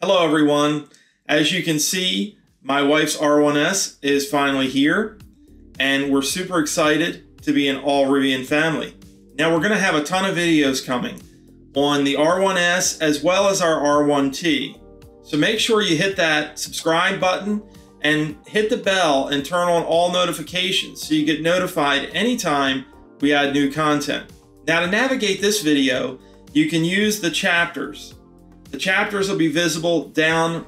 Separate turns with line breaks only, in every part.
Hello everyone. As you can see, my wife's R1S is finally here and we're super excited to be an all Rivian family. Now we're going to have a ton of videos coming on the R1S as well as our R1T. So make sure you hit that subscribe button and hit the bell and turn on all notifications so you get notified anytime we add new content. Now to navigate this video, you can use the chapters. The chapters will be visible down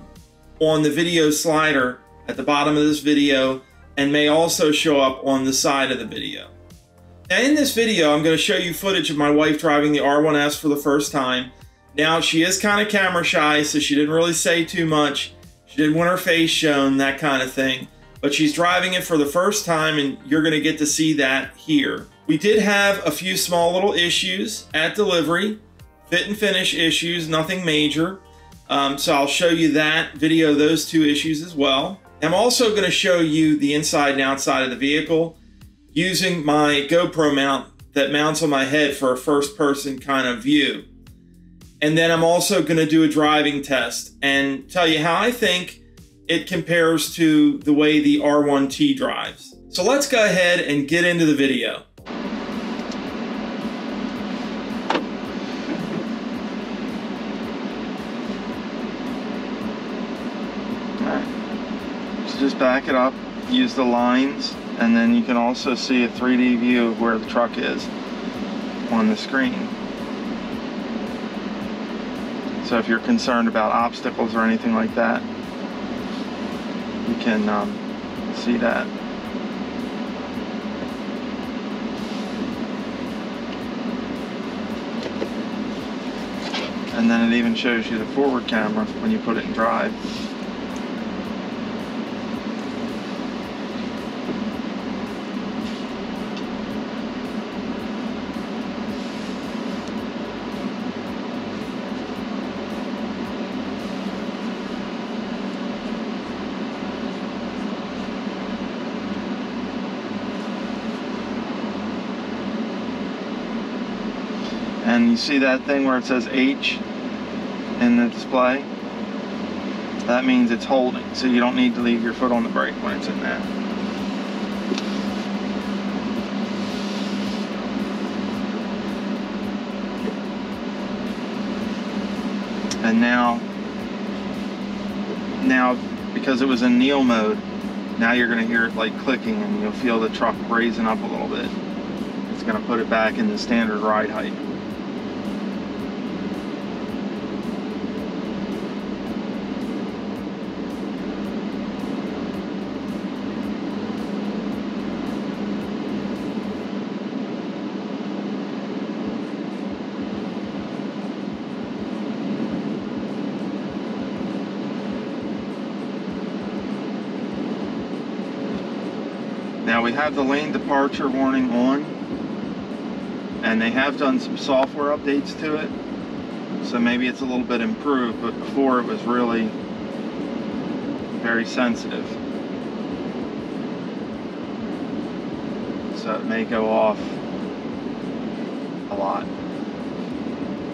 on the video slider at the bottom of this video and may also show up on the side of the video. Now in this video, I'm going to show you footage of my wife driving the R1S for the first time. Now she is kind of camera shy, so she didn't really say too much. She didn't want her face shown, that kind of thing. But she's driving it for the first time and you're going to get to see that here. We did have a few small little issues at delivery. Fit and finish issues, nothing major. So I'll show you that, video those two issues as well. I'm also going to show you the inside and outside of the vehicle using my GoPro mount that mounts on my head for a first person kind of view. And then I'm also going to do a driving test and tell you how I think it compares to the way the R1T drives. So let's go ahead and get into the video. Just back it up, use the lines, and then you can also see a 3D view of where the truck is on the screen. So if you're concerned about obstacles or anything like that, you can see that. And then it even shows you the forward camera when you put it in drive. And you see that thing where it says H in the display? That means it's holding, so you don't need to leave your foot on the brake when it's in that. And now because it was in kneel mode, now you're going to hear it like clicking and you'll feel the truck raising up a little bit. It's going to put it back in the standard ride height. Now we have the lane departure warning on, and they have done some software updates to it, so maybe it's a little bit improved, but before it was really very sensitive. So it may go off a lot.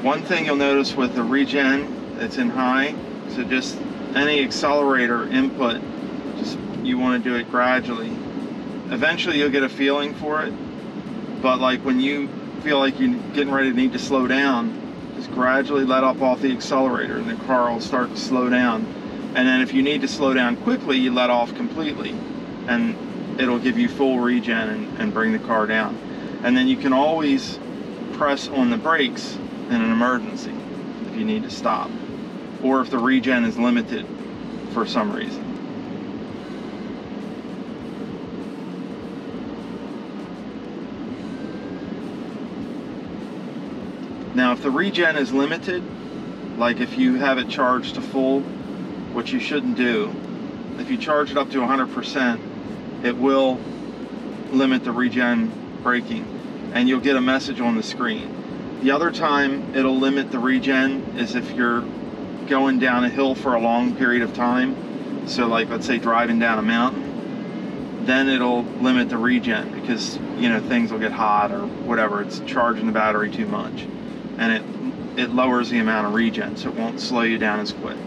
One thing you'll notice with the regen, it's in high, so just any accelerator input, you want to do it gradually. Eventually you'll get a feeling for it, but like when you feel like you're getting ready to need to slow down, just gradually let up off the accelerator and the car will start to slow down. And then if you need to slow down quickly, you let off completely and it'll give you full regen and bring the car down. And then you can always press on the brakes in an emergency if you need to stop, or if the regen is limited for some reason. Now if the regen is limited, like if you have it charged to full, which you shouldn't do, if you charge it up to 100%, it will limit the regen braking and you'll get a message on the screen. The other time it'll limit the regen is if you're going down a hill for a long period of time. So like let's say driving down a mountain, then it'll limit the regen because, you know, things will get hot or whatever, it's charging the battery too much. And it lowers the amount of regen, so it won't slow you down as quick.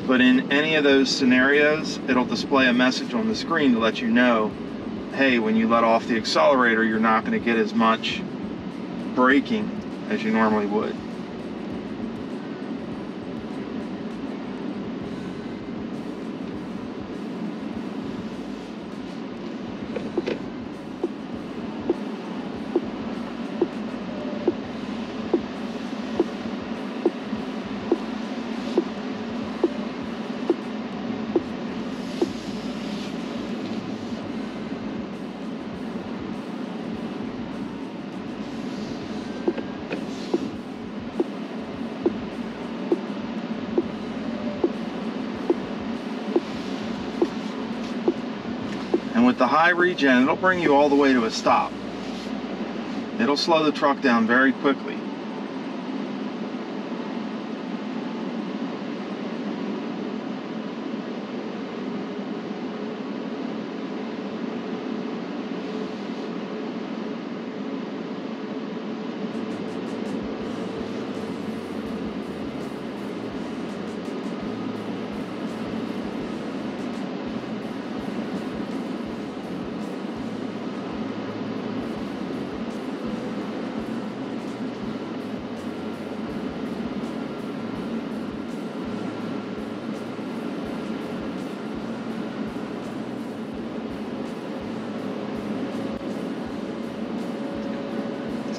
But in any of those scenarios, it'll display a message on the screen to let you know, hey, when you let off the accelerator, you're not going to get as much braking as you normally would. And with the high regen, it'll bring you all the way to a stop. It'll slow the truck down very quickly.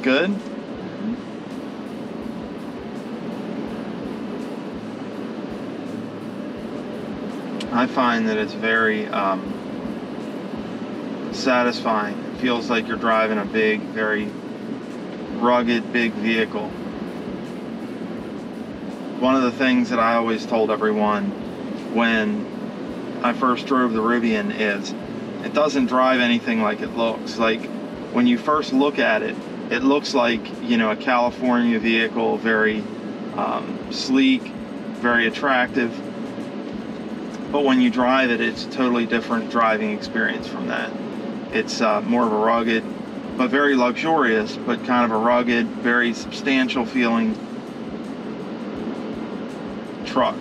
Good. I find that it's very satisfying. It feels like you're driving a big, very rugged, big vehicle. One of the things that I always told everyone when I first drove the Rivian is it doesn't drive anything like it looks. Like when you first look at it, it looks like, you know, a California vehicle, very sleek, very attractive. But when you drive it, it's a totally different driving experience from that. It's more of a rugged, but very luxurious, but kind of a rugged, very substantial feeling truck.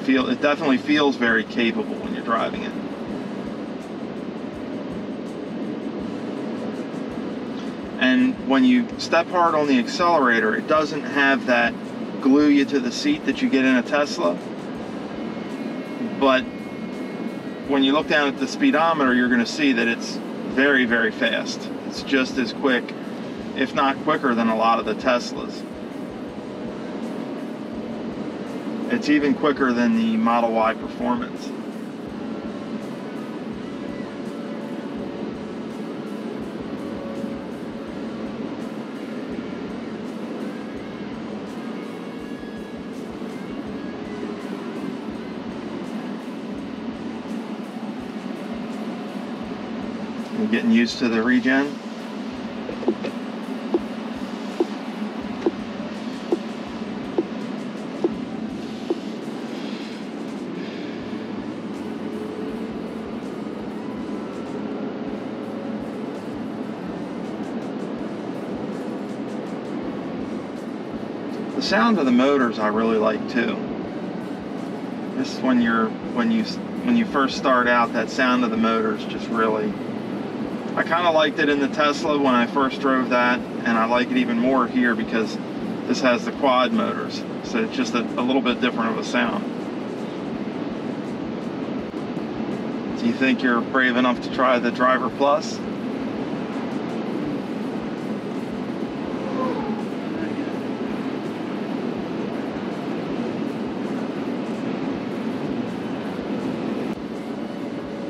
It definitely feels very capable when you're driving it. And when you step hard on the accelerator, it doesn't have that glue you to the seat that you get in a Tesla. But when you look down at the speedometer, you're going to see that it's very, very fast. It's just as quick, if not quicker, than a lot of the Teslas. It's even quicker than the Model Y Performance. You're getting used to the regen. The sound of the motors I really like too. This is when you first start out, that sound of the motors just really. I kind of liked it in the Tesla when I first drove that, and I like it even more here because this has the quad motors, so it's just a little bit different of a sound. Do you think you're brave enough to try the Driver Plus?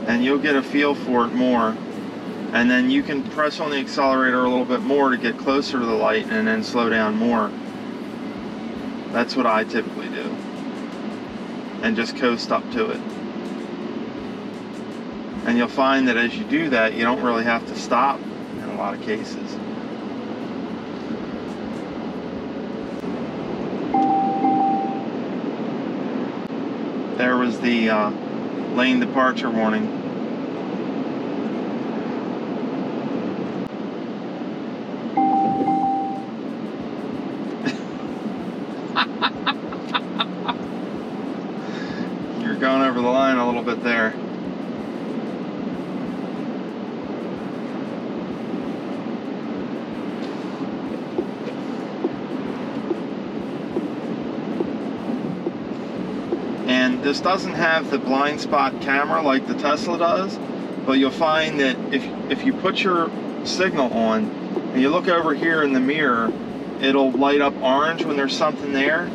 And you'll get a feel for it more. And then you can press on the accelerator a little bit more to get closer to the light and then slow down more. That's what I typically do. And just coast up to it. And you'll find that as you do that, you don't really have to stop in a lot of cases. There was the lane departure warning. over the line a little bit there. And this doesn't have the blind spot camera like the Tesla does, but you'll find that if you put your signal on and you look over here in the mirror, it'll light up orange when there's something there.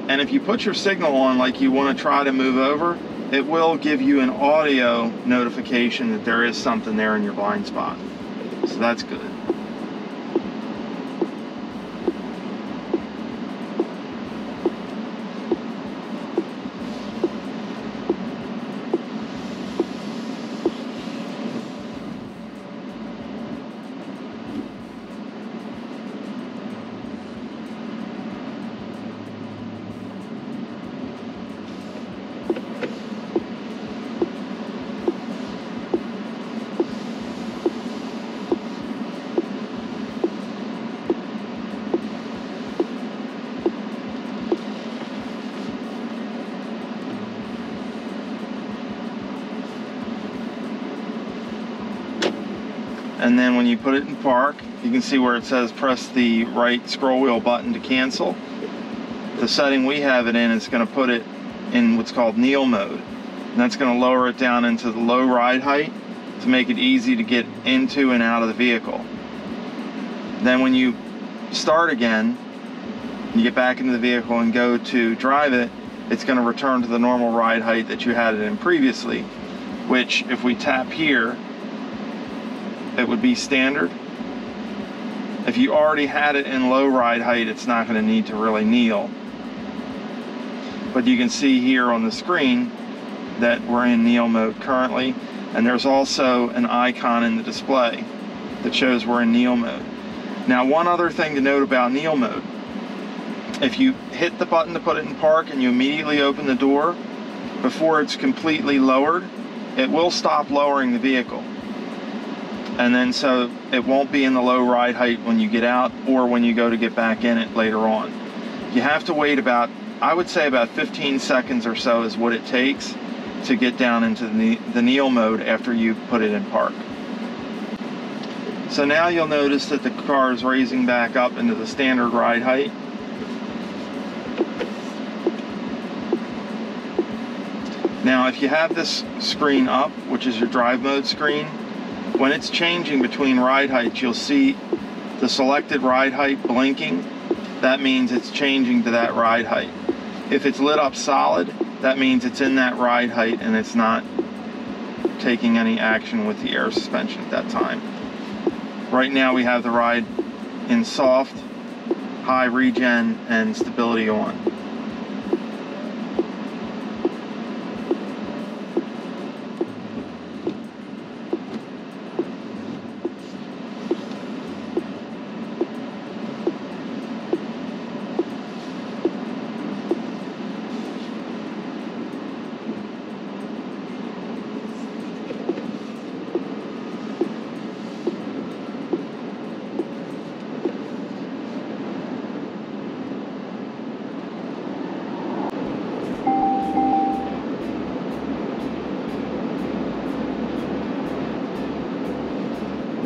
And if you put your signal on like you want to try to move over, it will give you an audio notification that there is something there in your blind spot. So that's good. And then when you put it in park, you can see where it says press the right scroll wheel button to cancel. The setting we have it in is going to put it in what's called kneel mode. And that's going to lower it down into the low ride height to make it easy to get into and out of the vehicle. Then when you start again, you get back into the vehicle and go to drive it, it's going to return to the normal ride height that you had it in previously, which if we tap here, it would be standard. If you already had it in low ride height, it's not going to need to really kneel. But you can see here on the screen that we're in kneel mode currently, and there's also an icon in the display that shows we're in kneel mode. Now, one other thing to note about kneel mode: if you hit the button to put it in park and you immediately open the door, before it's completely lowered, it will stop lowering the vehicle. And then so it won't be in the low ride height when you get out or when you go to get back in it later on. You have to wait about, I would say about 15 seconds or so is what it takes to get down into the kneel mode after you put it in park. So now you'll notice that the car is raising back up into the standard ride height. Now if you have this screen up, which is your drive mode screen, when it's changing between ride heights, you'll see the selected ride height blinking. That means it's changing to that ride height. If it's lit up solid, that means it's in that ride height and it's not taking any action with the air suspension at that time. Right now we have the ride in soft, high regen, and stability on.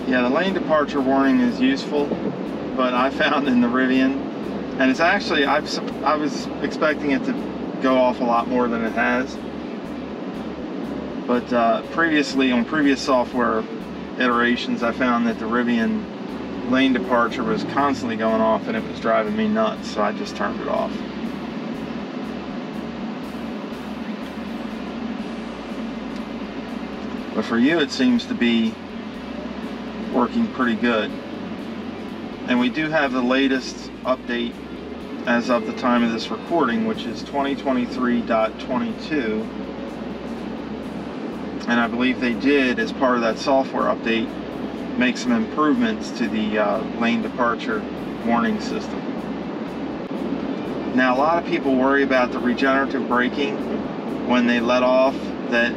Yeah, the lane departure warning is useful, but I found in the Rivian, and it's actually, I was expecting it to go off a lot more than it has. But previously, on previous software iterations, I found that the Rivian lane departure was constantly going off and it was driving me nuts, so I just turned it off. But for you, it seems to be working pretty good. And we do have the latest update as of the time of this recording, which is 2023.22. And I believe they did, as part of that software update, make some improvements to the lane departure warning system. Now, a lot of people worry about the regenerative braking when they let off, that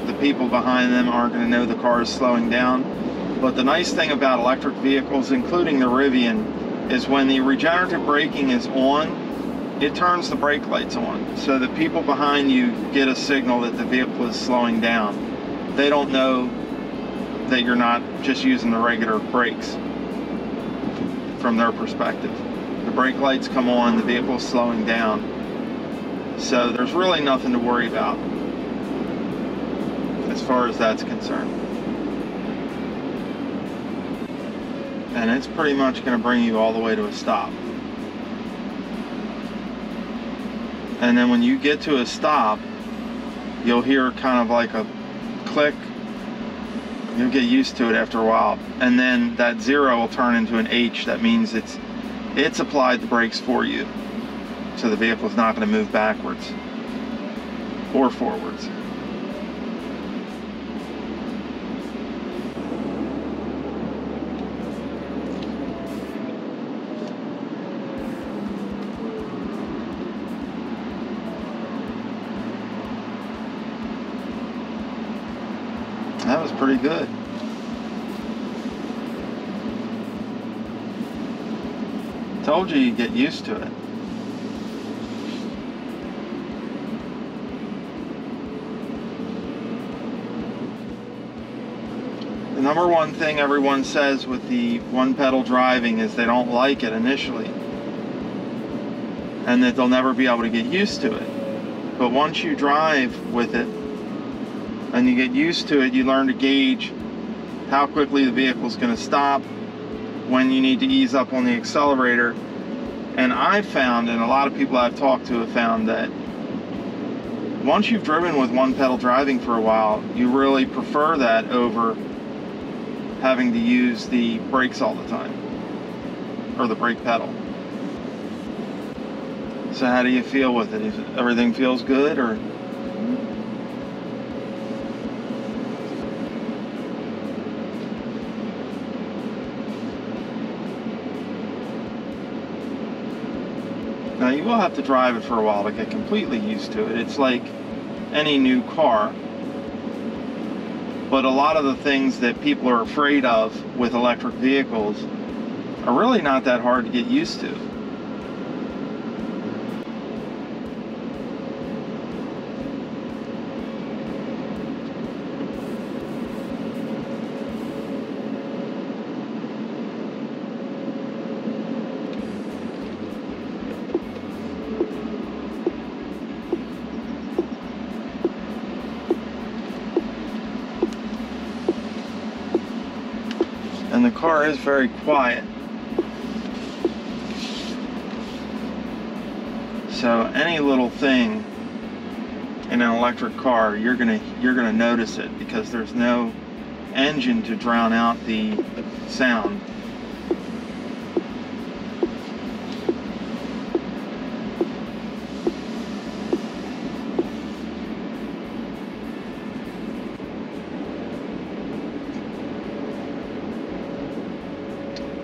the people behind them aren't going to know the car is slowing down. But the nice thing about electric vehicles, including the Rivian, is when the regenerative braking is on, it turns the brake lights on so that people behind you get a signal that the vehicle is slowing down. They don't know that you're not just using the regular brakes from their perspective. The brake lights come on, the vehicle is slowing down. So there's really nothing to worry about as far as that's concerned. And it's pretty much going to bring you all the way to a stop. And then when you get to a stop, you'll hear kind of like a click. You'll get used to it after a while. And then that 0 will turn into an H. That means it's applied the brakes for you. So the vehicle's not going to move backwards or forwards. That was pretty good. Told you you'd get used to it. The number one thing everyone says with the one pedal driving is they don't like it initially, and that they'll never be able to get used to it. But once you drive with it and you get used to it, you learn to gauge how quickly the vehicle's going to stop, when you need to ease up on the accelerator. And I've found, and a lot of people I've talked to have found, that once you've driven with one pedal driving for a while, you really prefer that over having to use the brakes all the time, or the brake pedal. So how do you feel with it? Everything feels good, or? Now you will have to drive it for a while to get completely used to it. It's like any new car. But a lot of the things that people are afraid of with electric vehicles are really not that hard to get used to. And the car is very quiet. So any little thing in an electric car, you're gonna notice it, because there's no engine to drown out the sound.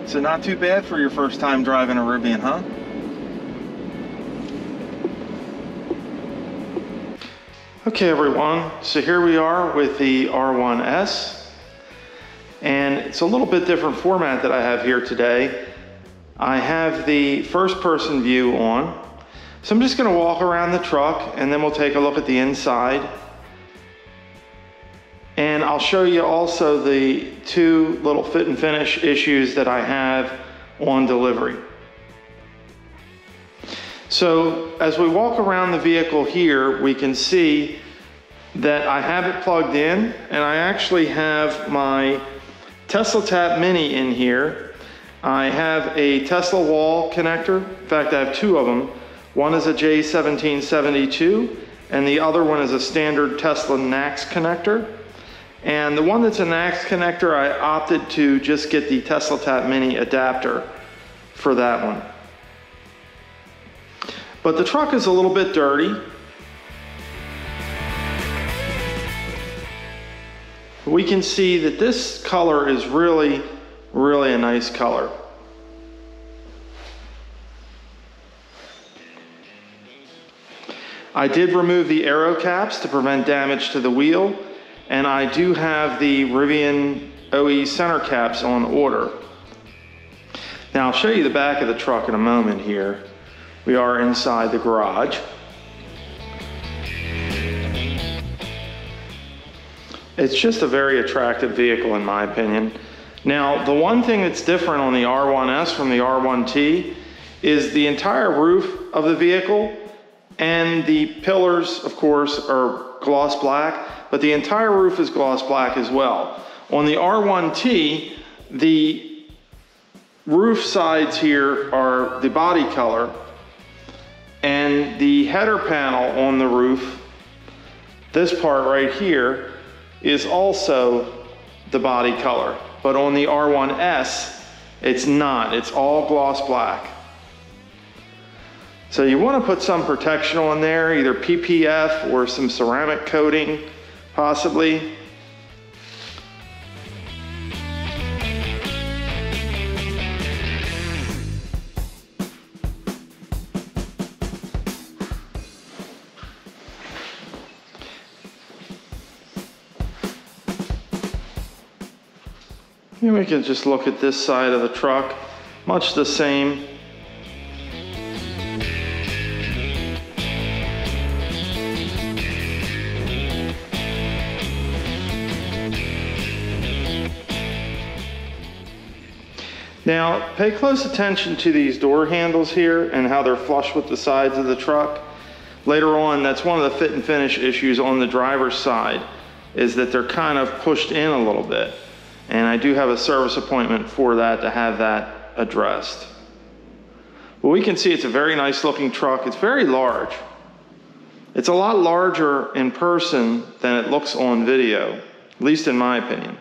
So not too bad for your first time driving a Rivian, huh? Okay everyone, so here we are with the R1S, and it's a little bit different format that I have here today. I have the first person view on, so I'm just going to walk around the truck and then we'll take a look at the inside. And I'll show you also the two little fit and finish issues that I have on delivery. So as we walk around the vehicle here, we can see that I have it plugged in, and I actually have my Tesla Tap Mini in here. I have a Tesla wall connector. In fact, I have two of them. One is a J1772, and the other one is a standard Tesla NACS connector. And the one that's a NACS connector, I opted to just get the Tesla Tap Mini adapter for that one. But the truck is a little bit dirty. We can see that this color is really, really a nice color. I did remove the aero caps to prevent damage to the wheel. And I do have the Rivian OE center caps on order. Now I'll show you the back of the truck in a moment here. We are inside the garage. It's just a very attractive vehicle in my opinion. Now, the one thing that's different on the R1S from the R1T is the entire roof of the vehicle, and the pillars, of course, are gloss black, but the entire roof is gloss black as well. On the R1T, the roof sides here are the body color, and the header panel on the roof, this part right here, is also the body color. But on the R1S, it's not. It's all gloss black. So you want to put some protection on there, either PPF or some ceramic coating, possibly. And we can just look at this side of the truck, much the same. Now, pay close attention to these door handles here and how they're flush with the sides of the truck. Later on, that's one of the fit and finish issues on the driver's side, is that they're kind of pushed in a little bit. And I do have a service appointment for that to have that addressed. But we can see it's a very nice looking truck. It's very large. It's a lot larger in person than it looks on video, at least in my opinion.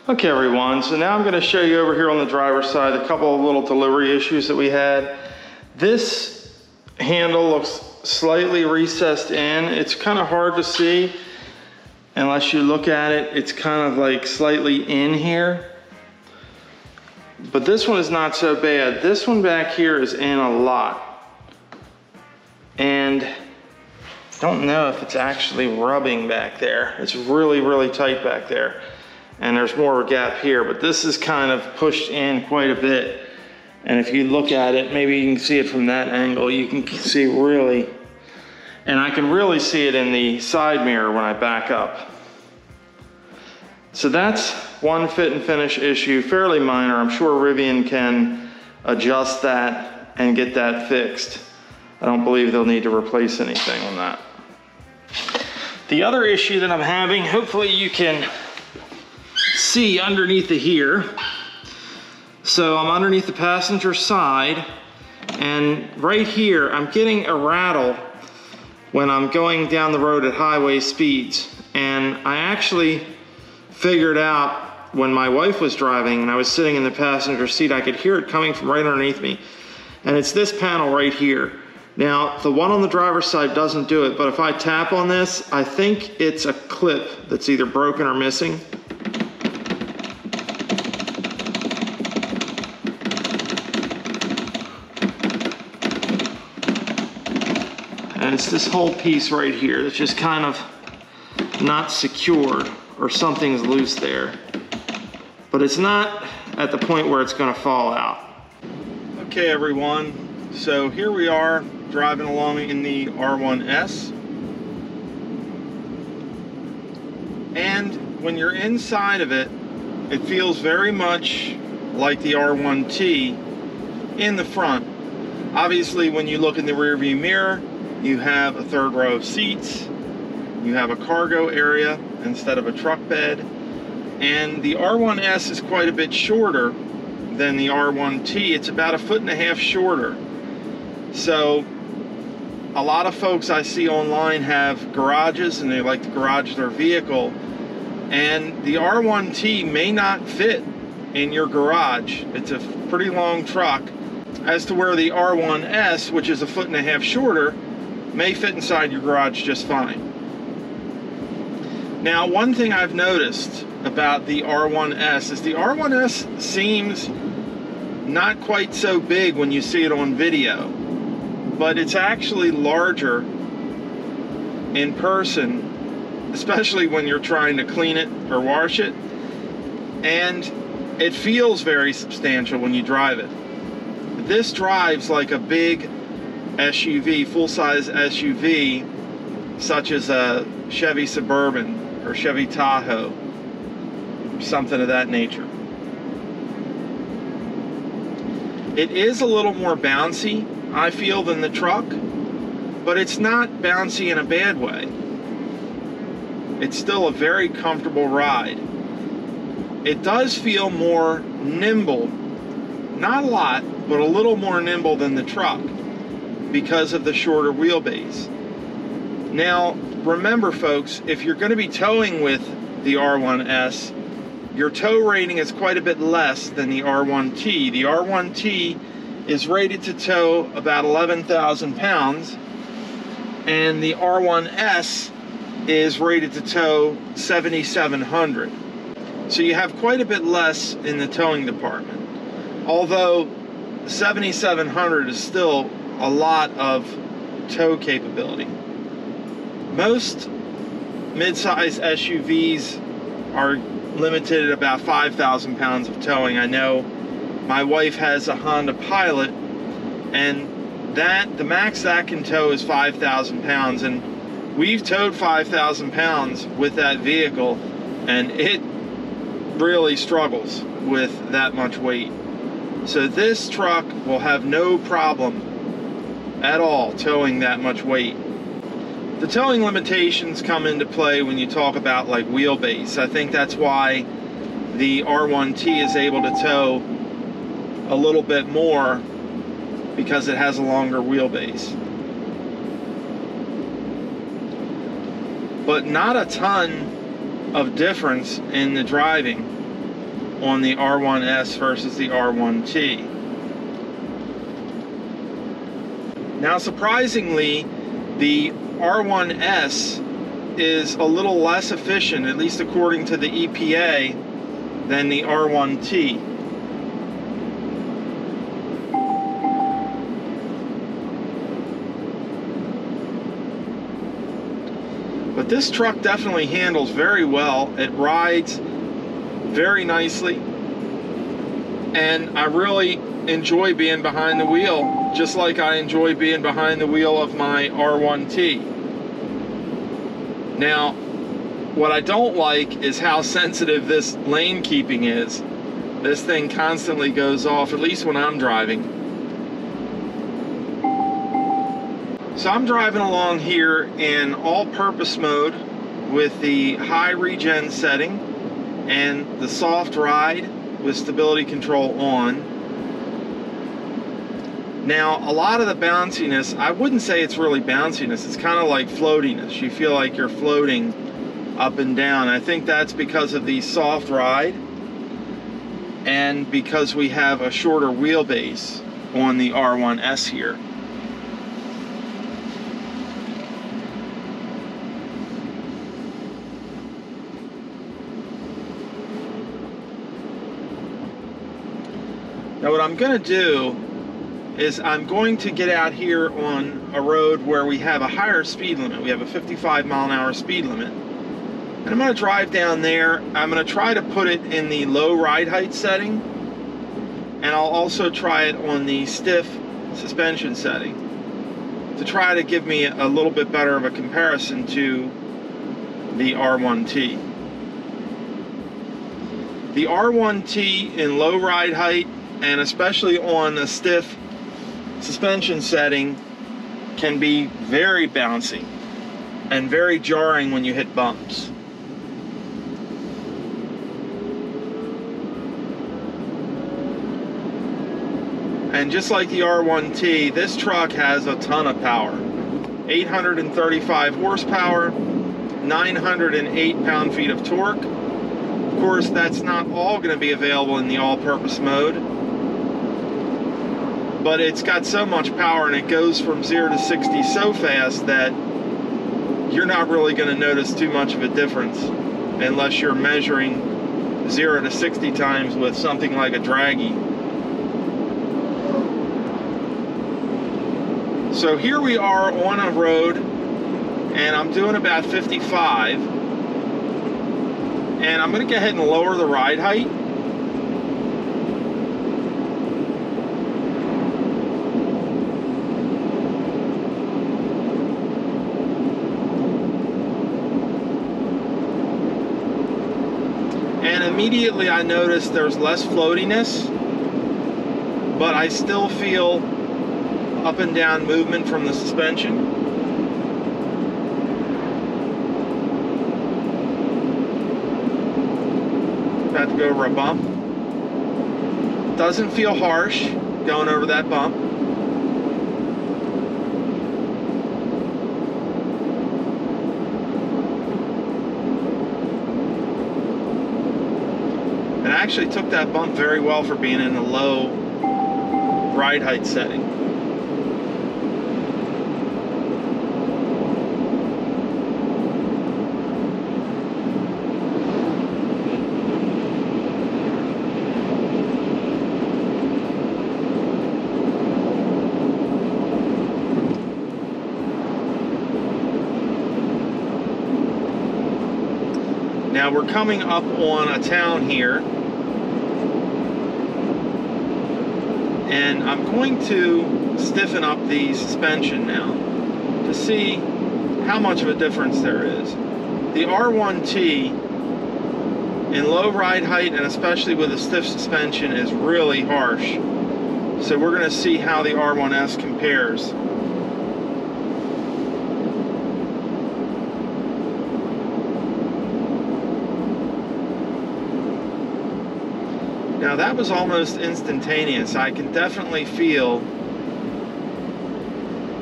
Okay everyone, so now I'm going to show you over here on the driver's side a couple of little delivery issues that we had. This handle looks slightly recessed in. It's kind of hard to see unless you look at it. It's kind of like slightly in here. But this one is not so bad. This one back here is in a lot. And I don't know if it's actually rubbing back there. It's really, really tight back there. And there's more of a gap here, but this is kind of pushed in quite a bit. And if you look at it, maybe you can see it from that angle, you can see really, and I can really see it in the side mirror when I back up. So that's one fit and finish issue, fairly minor. I'm sure Rivian can adjust that and get that fixed. I don't believe they'll need to replace anything on that. The other issue that I'm having, hopefully you can see underneath the here. So I'm underneath the passenger side, and right here I'm getting a rattle when I'm going down the road at highway speeds. And I actually figured out when my wife was driving and I was sitting in the passenger seat, I could hear it coming from right underneath me. And it's this panel right here. Now, the one on the driver's side doesn't do it, but if I tap on this, I think it's a clip that's either broken or missing. And it's this whole piece right here that's just kind of not secured, or something's loose there. But it's not at the point where it's gonna fall out. Okay everyone, so here we are driving along in the R1S. And when you're inside of it, it feels very much like the R1T in the front. Obviously, when you look in the rearview mirror, you have a third row of seats, you have a cargo area instead of a truck bed, and the R1S is quite a bit shorter than the R1T. It's about 1.5 feet shorter. So a lot of folks I see online have garages and they like to garage their vehicle, and the R1T may not fit in your garage. It's a pretty long truck, as to where the R1S, which is 1.5 feet shorter, may fit inside your garage just fine. Now, one thing I've noticed about the R1S is the R1S seems not quite so big when you see it on video, but it's actually larger in person, especially when you're trying to clean it or wash it, and it feels very substantial when you drive it. This drives like a big SUV, full-size SUV, such as a Chevy Suburban or Chevy Tahoe, something of that nature. It is a little more bouncy, I feel, than the truck, but it's not bouncy in a bad way. It's still a very comfortable ride. It does feel more nimble, not a lot, but a little more nimble than the truck, because of the shorter wheelbase. Now, remember folks, if you're going to be towing with the R1S, your tow rating is quite a bit less than the R1T. The R1T is rated to tow about 11,000 pounds, and the R1S is rated to tow 7,700. So you have quite a bit less in the towing department. Although 7,700 is still a lot of tow capability. Most mid-size SUVs are limited at about 5,000 pounds of towing. I know my wife has a Honda Pilot, and the max that can tow is 5,000 pounds, and we've towed 5,000 pounds with that vehicle, and it really struggles with that much weight. So this truck will have no problem at all towing that much weight. The towing limitations come into play when you talk about like wheelbase. I think that's why the R1T is able to tow a little bit more, because it has a longer wheelbase. But not a ton of difference in the driving. on the R1S versus the R1T. Now, surprisingly, the R1S is a little less efficient, at least according to the EPA, than the R1T. But this truck definitely handles very well. It rides very nicely, and I really enjoy being behind the wheel, just like I enjoy being behind the wheel of my R1T. Now, what I don't like is how sensitive this lane keeping is. This thing constantly goes off, at least when I'm driving. So I'm driving along here in all-purpose mode with the high regen setting and the soft ride with stability control on. Now, a lot of the bounciness, I wouldn't say it's really bounciness, it's kind of like floatiness. You feel like you're floating up and down. I think that's because of the soft ride and because we have a shorter wheelbase on the R1S here. Now what I'm going to do is I'm going to get out here on a road where we have a higher speed limit. We have a 55-mile-an-hour speed limit. And I'm going to drive down there. I'm going to try to put it in the low ride height setting. And I'll also try it on the stiff suspension setting to try to give me a little bit better of a comparison to the R1T. The R1T in low ride height, and especially on a stiff suspension setting, can be very bouncy and very jarring when you hit bumps. And just like the R1T, this truck has a ton of power. 835 horsepower, 908 pound-feet of torque. Of course, that's not all going to be available in the all-purpose mode, but it's got so much power and it goes from 0 to 60 so fast that you're not really going to notice too much of a difference unless you're measuring 0 to 60 times with something like a draggy. So here we are on a road and I'm doing about 55, and I'm going to go ahead and lower the ride height. And immediately I noticed there's less floatiness, but I still feel up and down movement from the suspension. About to go over a bump. Doesn't feel harsh going over that bump. And I actually took that bump very well for being in a low ride height setting. Now we're coming up on a town here, and I'm going to stiffen up the suspension now to see how much of a difference there is. The R1T in low ride height and especially with a stiff suspension is really harsh. So we're going to see how the R1S compares. Now that was almost instantaneous. I can definitely feel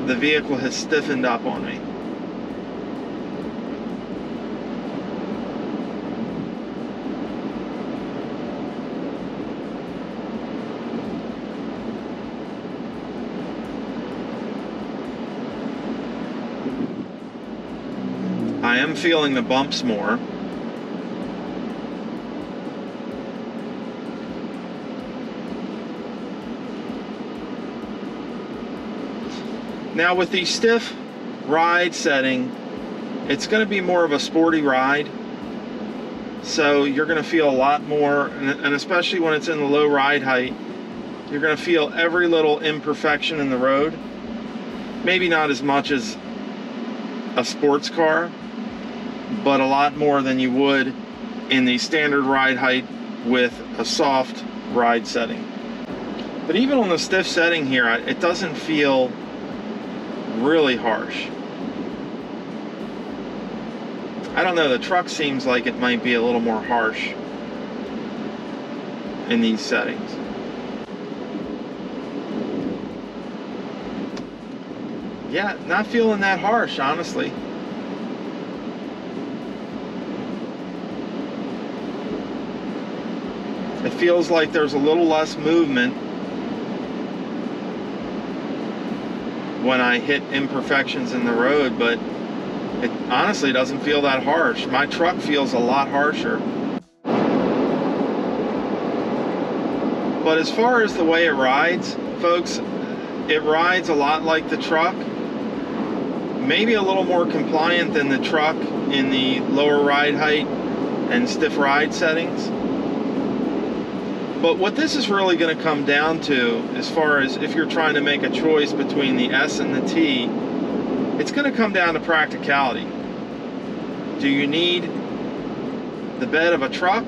the vehicle has stiffened up on me. I am feeling the bumps more. Now with the stiff ride setting, it's going to be more of a sporty ride. So you're going to feel a lot more, and especially when it's in the low ride height, you're going to feel every little imperfection in the road. Maybe not as much as a sports car, but a lot more than you would in the standard ride height with a soft ride setting. But even on the stiff setting here, it doesn't feel really harsh. I don't know, the truck seems like it might be a little more harsh in these settings. Yeah, not feeling that harsh, honestly. It feels like there's a little less movement when I hit imperfections in the road, but it honestly doesn't feel that harsh. My truck feels a lot harsher. But as far as the way it rides, folks, it rides a lot like the truck. Maybe a little more compliant than the truck in the lower ride height and stiff ride settings. But what this is really going to come down to, as far as if you're trying to make a choice between the S and the T, it's going to come down to practicality. Do you need the bed of a truck?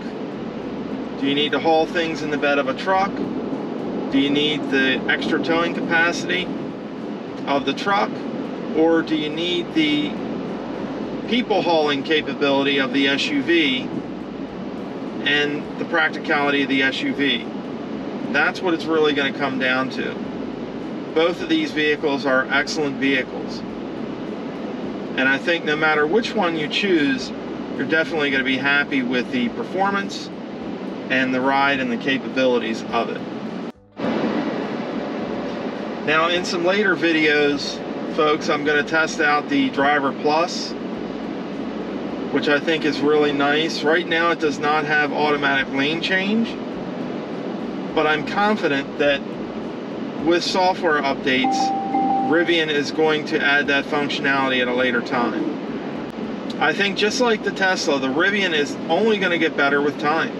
Do you need to haul things in the bed of a truck? Do you need the extra towing capacity of the truck? Or do you need the people hauling capability of the SUV and the practicality of the SUV? That's what it's really going to come down to. Both of these vehicles are excellent vehicles. And I think no matter which one you choose, you're definitely going to be happy with the performance and the ride and the capabilities of it. Now in some later videos, folks, I'm going to test out the Driver Plus, which I think is really nice. Right now it does not have automatic lane change, but I'm confident that with software updates, Rivian is going to add that functionality at a later time. I think just like the Tesla, the Rivian is only going to get better with time.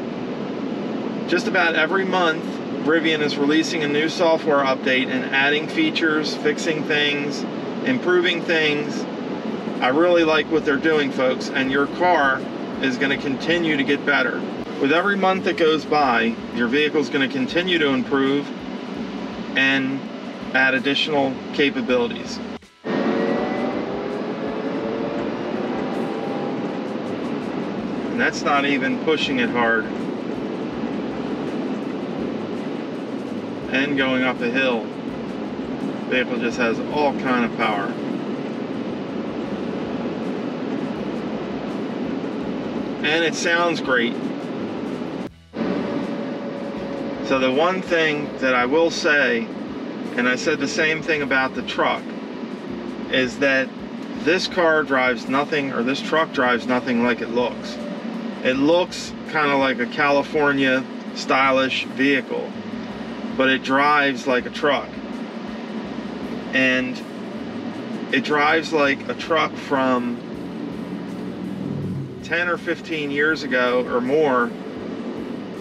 Just about every month, Rivian is releasing a new software update and adding features, fixing things, improving things. I really like what they're doing, folks, and your car is going to continue to get better. With every month that goes by, your vehicle is going to continue to improve and add additional capabilities. And that's not even pushing it hard. And going up a hill. The vehicle just has all kind of power. And it sounds great. So the one thing that I will say, and I said the same thing about the truck, is that this car drives nothing, or this truck drives nothing like it looks. It looks kind of like a California stylish vehicle, but it drives like a truck. And it drives like a truck from 10 or 15 years ago or more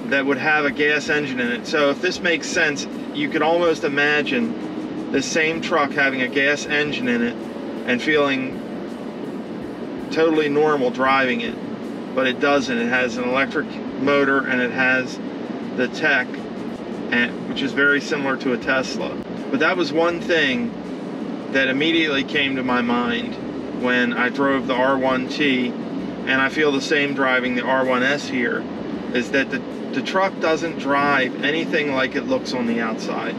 that would have a gas engine in it. So if this makes sense, you could almost imagine the same truck having a gas engine in it and feeling totally normal driving it. But it doesn't. It has an electric motor and it has the tech, which is very similar to a Tesla. But that was one thing that immediately came to my mind when I drove the R1T, and I feel the same driving the R1S here, is that the truck doesn't drive anything like it looks on the outside.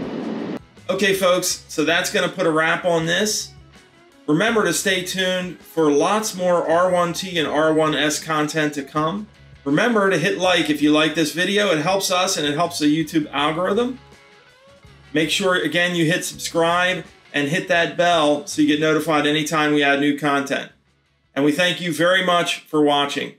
Okay folks, so that's going to put a wrap on this. Remember to stay tuned for lots more R1T and R1S content to come. Remember to hit like if you like this video. It helps us and it helps the YouTube algorithm. Make sure, again, you hit subscribe and hit that bell so you get notified anytime we add new content. And we thank you very much for watching.